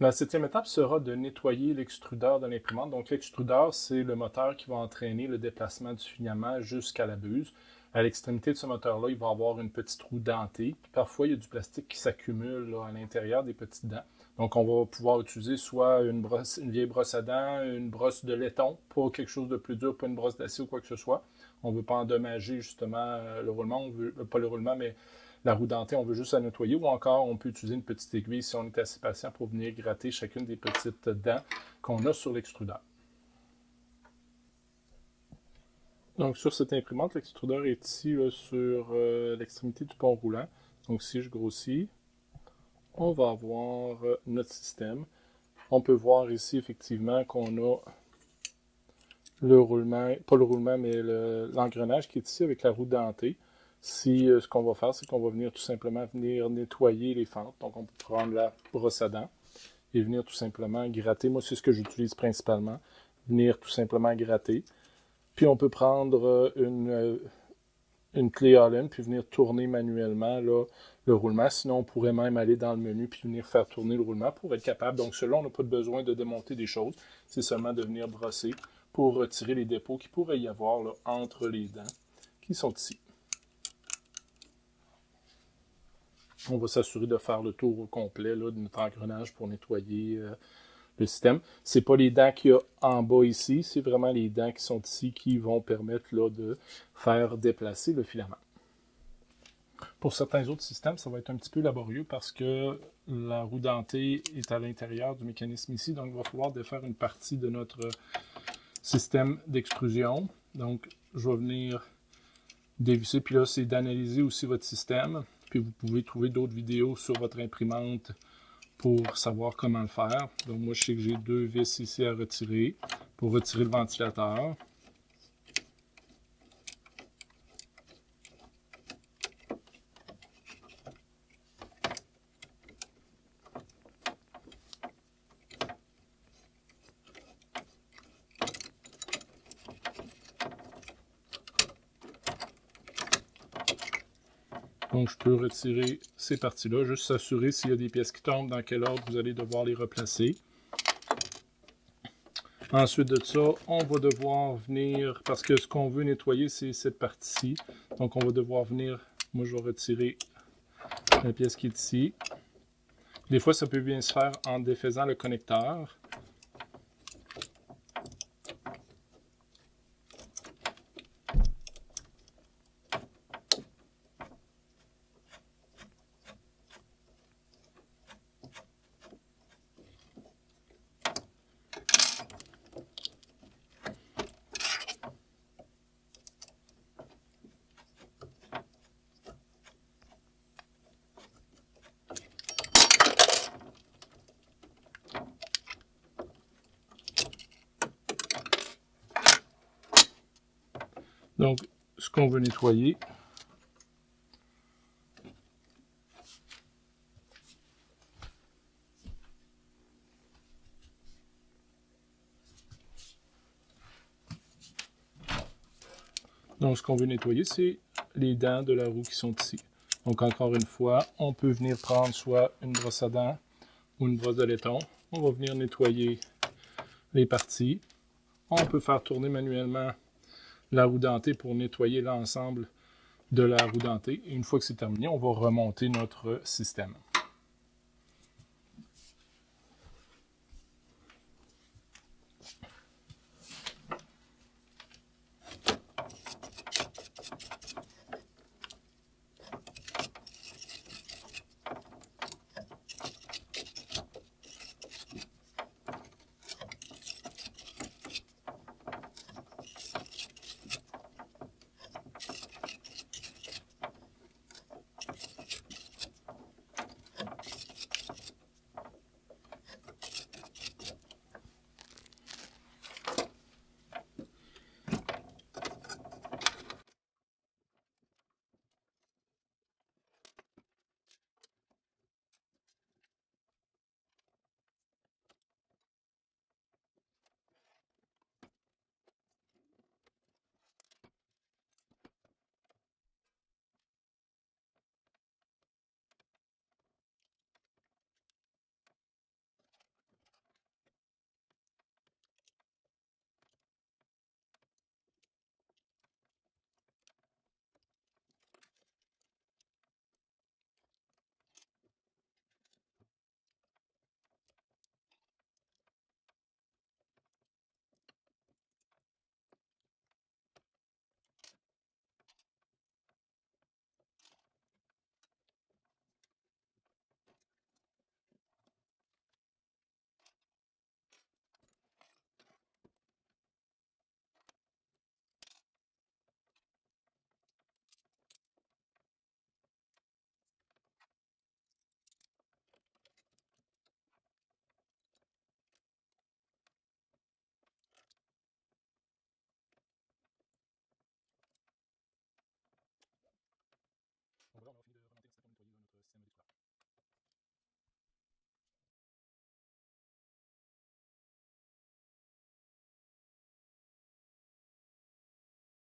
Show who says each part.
Speaker 1: La septième étape sera de nettoyer l'extrudeur de l'imprimante. Donc, l'extrudeur, c'est le moteur qui va entraîner le déplacement du filament jusqu'à la buse. À l'extrémité de ce moteur-là, il va avoir une petite roue dentée. Puis parfois, il y a du plastique qui s'accumule à l'intérieur des petites dents. Donc, on va pouvoir utiliser soit une vieille brosse à dents, une brosse de laiton, pas quelque chose de plus dur, pas une brosse d'acier ou quoi que ce soit. On ne veut pas endommager justement le roulement, pas le roulement, mais la roue dentée, on veut juste la nettoyer, ou encore on peut utiliser une petite aiguille si on est assez patient pour venir gratter chacune des petites dents qu'on a sur l'extrudeur. Donc sur cette imprimante, l'extrudeur est ici là, sur l'extrémité du pont roulant. Donc si je grossis, on va avoir notre système. On peut voir ici effectivement qu'on a le roulement, pas le roulement, mais l'engrenage qui est ici avec la roue dentée. Si ce qu'on va faire, c'est qu'on va venir tout simplement nettoyer les fentes. Donc on peut prendre la brosse à dents et venir tout simplement gratter. Moi, c'est ce que j'utilise principalement. Venir tout simplement gratter. Puis on peut prendre une clé Allen puis venir tourner manuellement là, le roulement. Sinon, on pourrait même aller dans le menu puis venir faire tourner le roulement pour être capable. Donc, cela, on n'a pas besoin de démonter des choses. C'est seulement de venir brosser pour retirer les dépôts qu'il pourrait y avoir là, entre les dents qui sont ici. On va s'assurer de faire le tour au complet là, de notre engrenage pour nettoyer le système. Ce n'est pas les dents qu'il y a en bas ici, c'est vraiment les dents qui sont ici qui vont permettre là, de faire déplacer le filament. Pour certains autres systèmes, ça va être un petit peu laborieux parce que la roue dentée est à l'intérieur du mécanisme ici, donc il va falloir défaire une partie de notre système d'extrusion. Donc, je vais venir dévisser, puis là, c'est d'analyser aussi votre système. Puis vous pouvez trouver d'autres vidéos sur votre imprimante pour savoir comment le faire. Donc moi, je sais que j'ai 2 vis ici à retirer pour retirer le ventilateur. Donc, je peux retirer ces parties-là, juste s'assurer s'il y a des pièces qui tombent, dans quel ordre vous allez devoir les replacer. Ensuite de ça, on va devoir venir, parce que ce qu'on veut nettoyer, c'est cette partie-ci. Donc, on va devoir venir, moi je vais retirer la pièce qui est ici. Des fois, ça peut bien se faire en défaisant le connecteur. Donc, ce qu'on veut nettoyer, c'est les dents de la roue qui sont ici. Donc, encore une fois, on peut venir prendre soit une brosse à dents ou une brosse de laiton. On va venir nettoyer les parties. On peut faire tourner manuellement la roue dentée pour nettoyer l'ensemble de la roue dentée. Et une fois que c'est terminé, on va remonter notre système. Donc voilà, on a